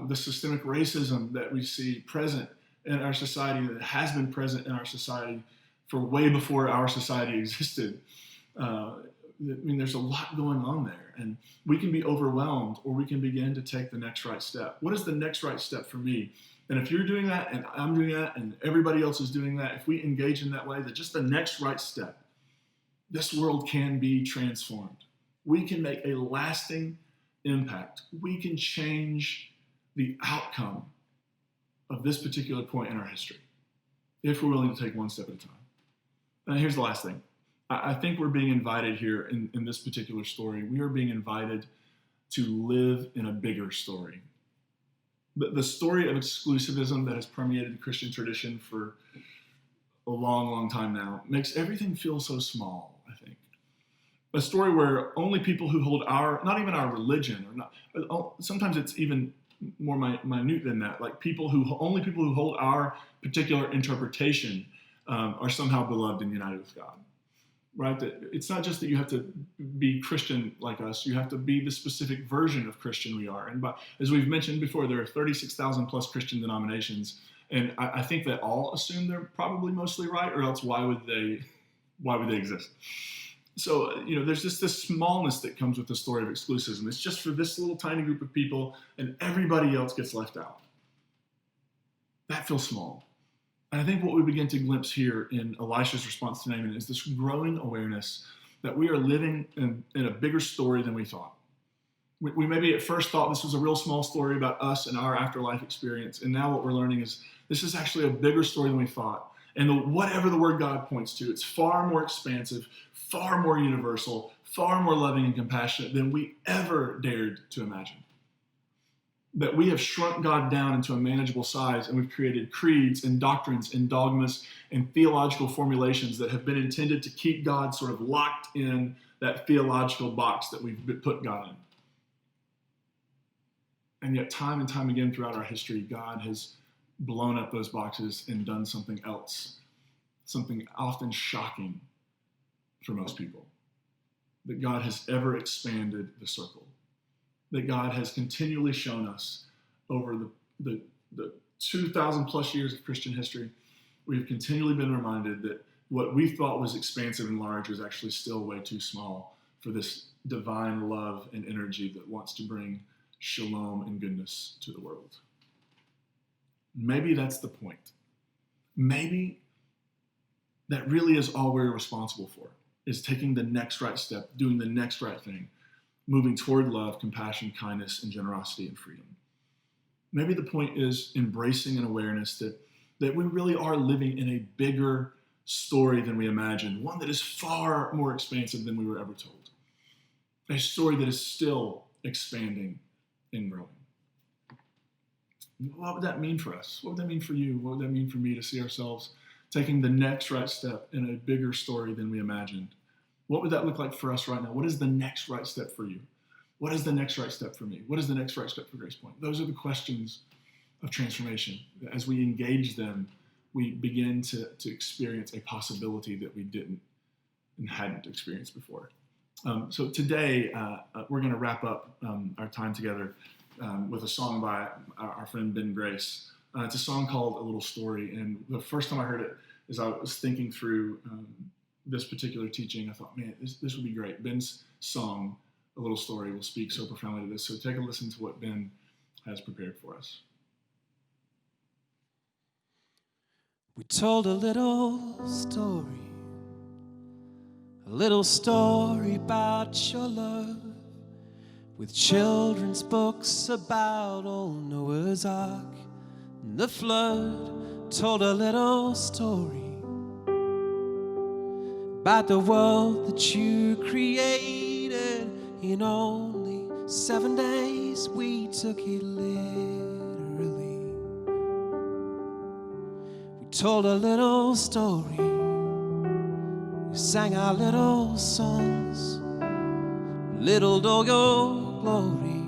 the systemic racism that we see present in our society, that has been present in our society for way before our society existed. I mean, there's a lot going on there, and we can be overwhelmed, or we can begin to take the next right step. What is the next right step for me? And if you're doing that, and I'm doing that, and everybody else is doing that, if we engage in that way, that just the next right step, this world can be transformed. We can make a lasting impact. We can change the outcome of this particular point in our history if we're willing to take one step at a time. And here's the last thing. I think we're being invited here in this particular story. We are being invited to live in a bigger story. The story of exclusivism that has permeated the Christian tradition for a long, long time now makes everything feel so small, I think. A story where only people who hold not even our religion, sometimes it's even more minute than that, like only people who hold our particular interpretation are somehow beloved and united with God, right? That it's not just that you have to be Christian like us, you have to be the specific version of Christian we are. And as we've mentioned before, there are 36,000 plus Christian denominations, and I think that all assume they're probably mostly right, or else why would they exist? So, there's just this smallness that comes with the story of exclusivism. It's just for this little tiny group of people, and everybody else gets left out. That feels small. And I think what we begin to glimpse here in Elisha's response to Naaman is this growing awareness that we are living in a bigger story than we thought. We maybe at first thought this was a real small story about us and our afterlife experience, and now what we're learning is this is actually a bigger story than we thought. And whatever the word God points to, it's far more expansive, far more universal, far more loving and compassionate than we ever dared to imagine. That we have shrunk God down into a manageable size, and we've created creeds and doctrines and dogmas and theological formulations that have been intended to keep God sort of locked in that theological box that we've put God in. And yet time and time again throughout our history, God has blown up those boxes and done something else, something often shocking for most people. That God has ever expanded the circle. That God has continually shown us over the 2,000 plus years of Christian history, we've continually been reminded that what we thought was expansive and large is actually still way too small for this divine love and energy that wants to bring shalom and goodness to the world. Maybe that's the point. Maybe that really is all we're responsible for, is taking the next right step, doing the next right thing, moving toward love, compassion, kindness, and generosity and freedom. Maybe the point is embracing an awareness that we really are living in a bigger story than we imagined, one that is far more expansive than we were ever told, a story that is still expanding and growing. What would that mean for us? What would that mean for you? What would that mean for me to see ourselves taking the next right step in a bigger story than we imagined? What would that look like for us right now? What is the next right step for you? What is the next right step for me? What is the next right step for Grace Point? Those are the questions of transformation. As we engage them, we begin to experience a possibility that we didn't and hadn't experienced before. So today, we're going to wrap up our time together with a song by our friend Ben Grace. It's a song called A Little Story, and the first time I heard it, as I was thinking through this particular teaching, I thought, man, this would be great. Ben's song, A Little Story, will speak so profoundly to this. So take a listen to what Ben has prepared for us. We told a little story about your love, with children's books about old Noah's Ark and the flood. Told a little story about the world that you created. In only 7 days we took it literally. We told a little story, we sang our little songs, little all your glory,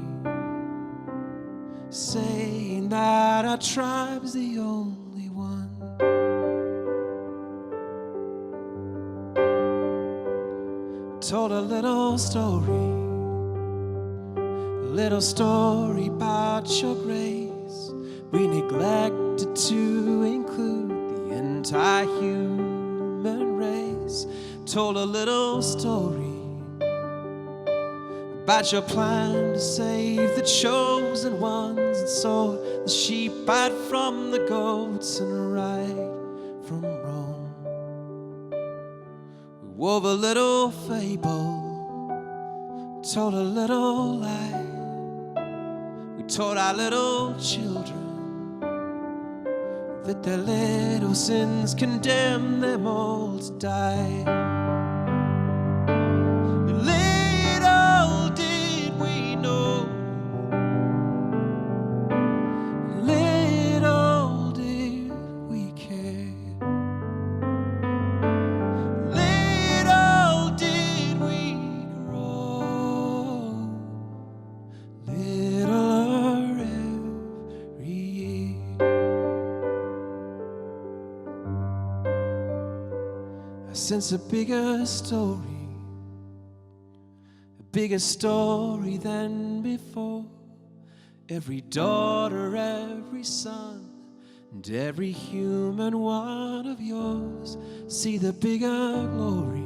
saying that our tribe's the only one. Told a little story about your grace. We neglected to include the entire human race. Told a little story about your plan to save the chosen ones, and saw the sheep out from the goats and right from wrong. We wove a little fable, told a little lie. We taught our little children that their little sins condemn them all to die. Little did we know, little did we care, little did we grow, littler every year. I sense a bigger story than before. Every daughter, every son, and every human one of yours see the bigger glory.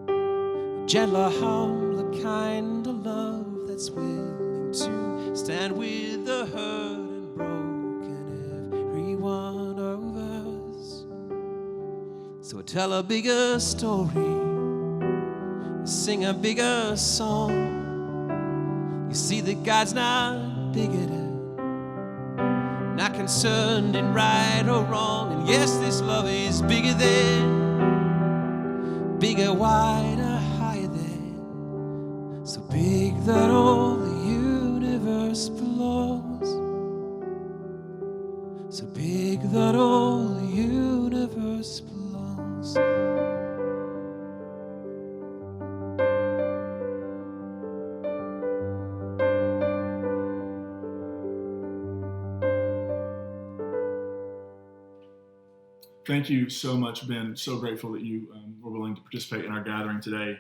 A gentler, humbler kind of love that's willing to stand with the hurt and broken, every one of us. So tell a bigger story, sing a bigger song. You see that God's not bigoted, not concerned in right or wrong. And yes, this love is bigger than, bigger, wider, higher than, so big that all the universe belongs, so big that all the universe belongs. Thank you so much, Ben. So grateful that you were willing to participate in our gathering today.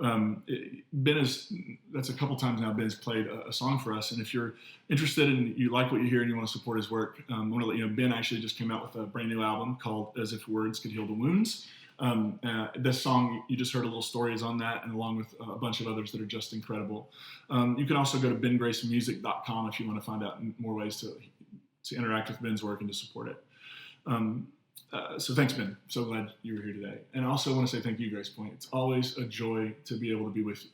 That's a couple times now Ben's played a song for us. And if you're interested and you like what you hear and you want to support his work, I want to let you know, Ben actually just came out with a brand new album called As If Words Could Heal the Wounds. This song, you just heard a little story, is on that, and along with a bunch of others that are just incredible. You can also go to bengracemusic.com if you want to find out more ways to interact with Ben's work and to support it. So thanks, Ben. So glad you were here today. And I also want to say thank you, Grace Point. It's always a joy to be able to be with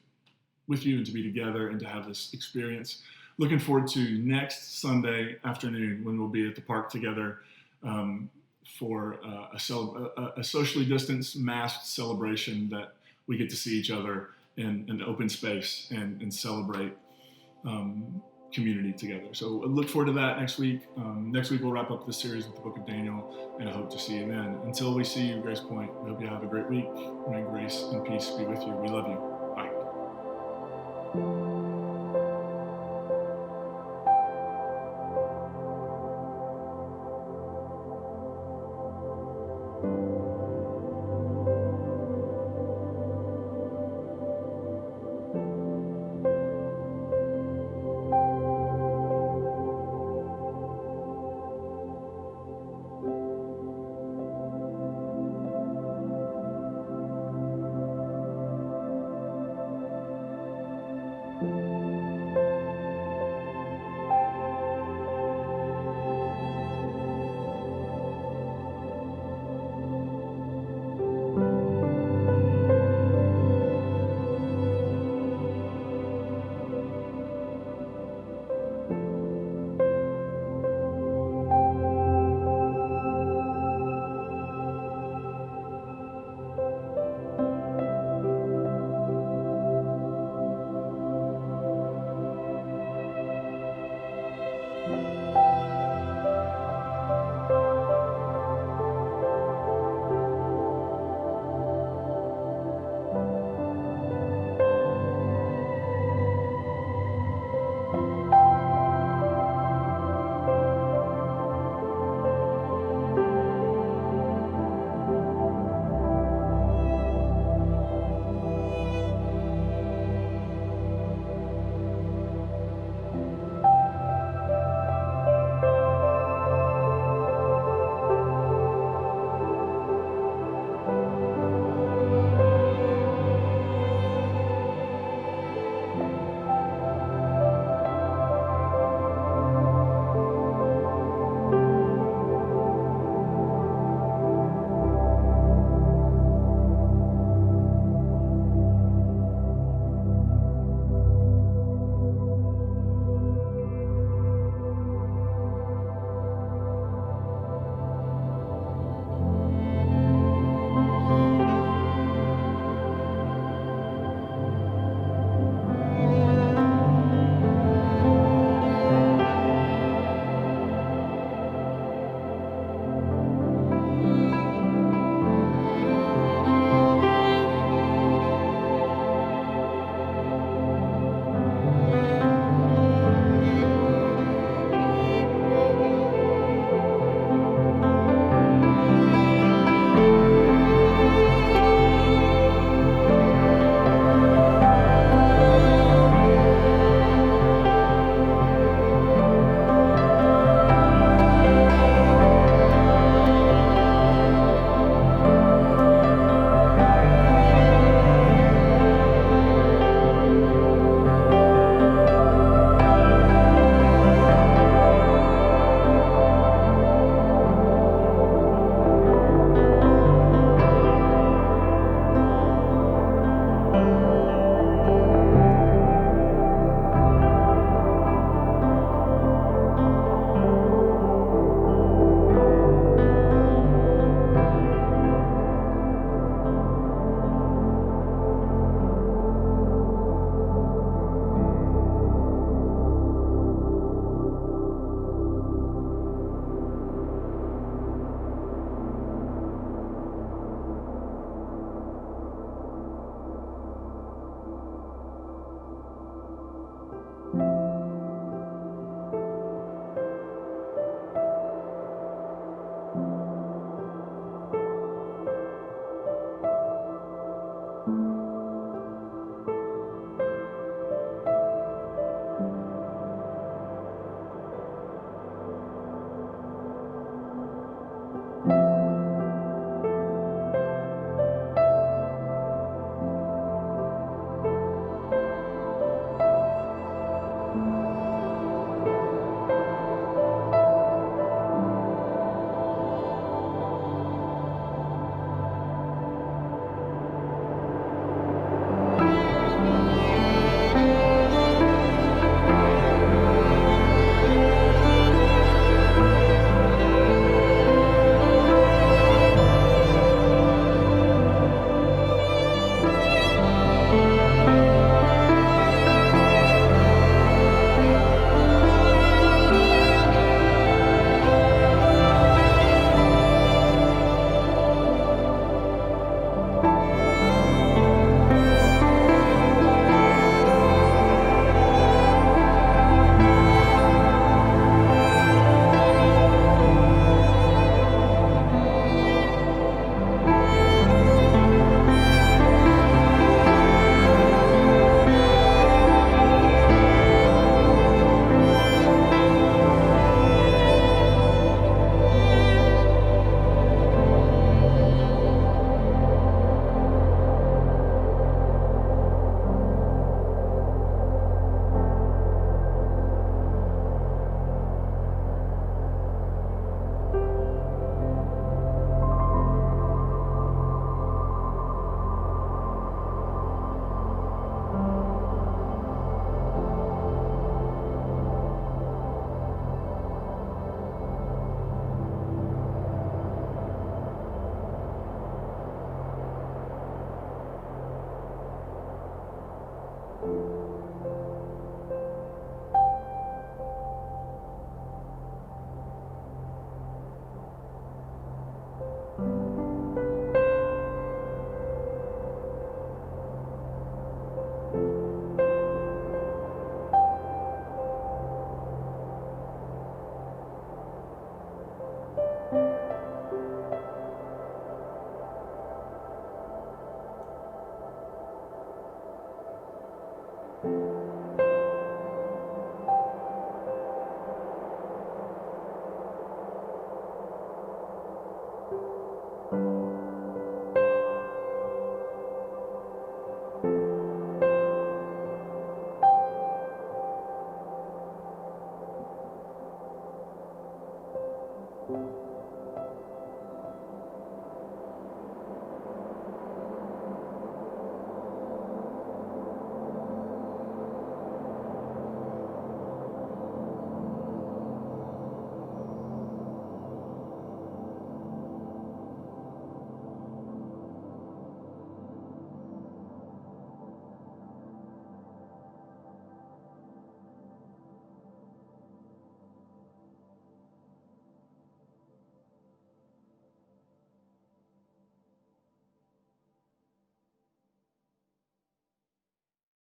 you and to be together and to have this experience. Looking forward to next Sunday afternoon when we'll be at the park together for a socially distanced, masked celebration that we get to see each other in an open space and celebrate community together. So look forward to that next week. Next week we'll wrap up this series with the book of Daniel, and I hope to see you then. Until we see you, Grace Point, we hope you have a great week. May grace and peace be with you. We love you. Bye.